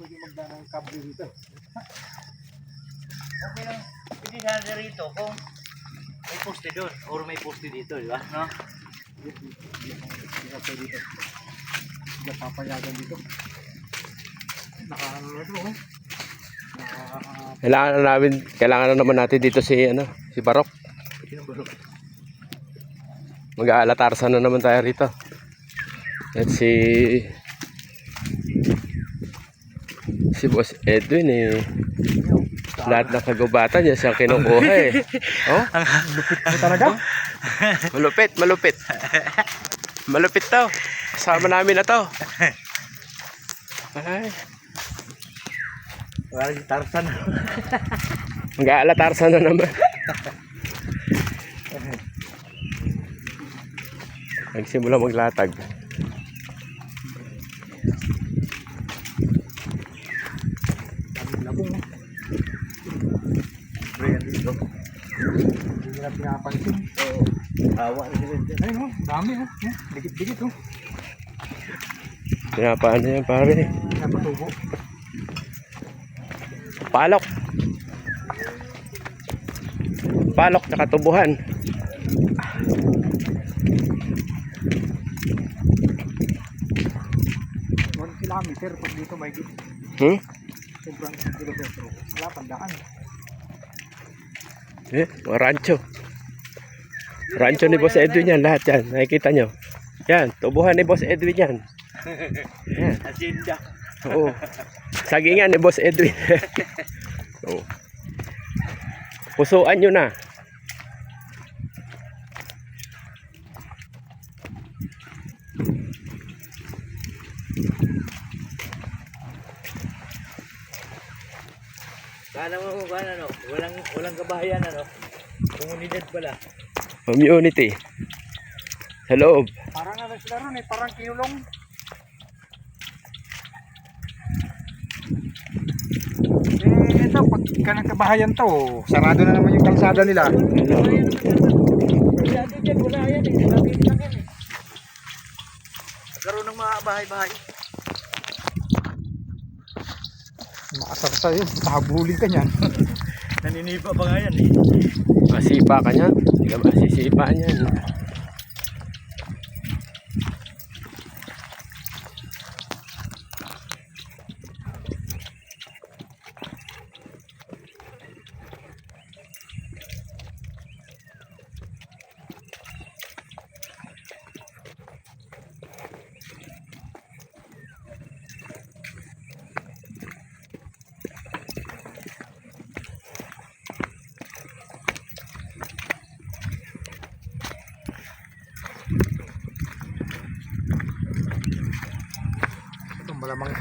pwede magdaan ng kable dito. Okay lang. Hindi sana rito kung may poste doon or may poste dito, di ba? No? Hindi ka pwede dito. Hindi ka papayagan dito. Nakaano na ito, oh. Kailangan na naman natin dito si Barok. Mag-aalatarsan na naman tayo rito. At si Boss Edwin lahat ng kagubatan niya siyang kinukuha eh. Oh, Lupit mo talaga? malupit. Malupit to. Kasama namin na to. Ay, Wala si Tarzan. mag-aalatarsan na naman. Nagsimula maglatag. Daming labong. Ayan dito. Hindi nila pinapansin. Oo. Awa na sila dyan. Ayun, oh. Dami, oh. Dikit-dikit, oh. Pinapaano yan pare? Napatubo. Palok tsaka tubuhan. 1 kilometer pag dito may sobrang 1 kilometro. Wala pandaan. Rancho ni Boss Edwin yan, lahat yan. Nakikita nyo. Yan, tubuhan ni Boss Edwin yan. Yan. Hacienda. Oo. Sagingan ni Boss Edwin. Oo. Pusuan nyo na. Kala mo ba ano? Walang kabahayan ano? Komunidad pala. Community. Sa loob. Parang ano sila ron, parang kinulong. Ito, pagka nagkabahayan to, sarado na naman yung kalsada nila. Masyado dyan, wala yan eh. Malapit lang yan eh. Karoon ng mga bahay-bahay. Maasar sa'yo, mahabulin ka niyan. Naninipa pa nga yan eh. Masipa ka niyan. Hindi ka masisipa niyan. Ito, malamang ito.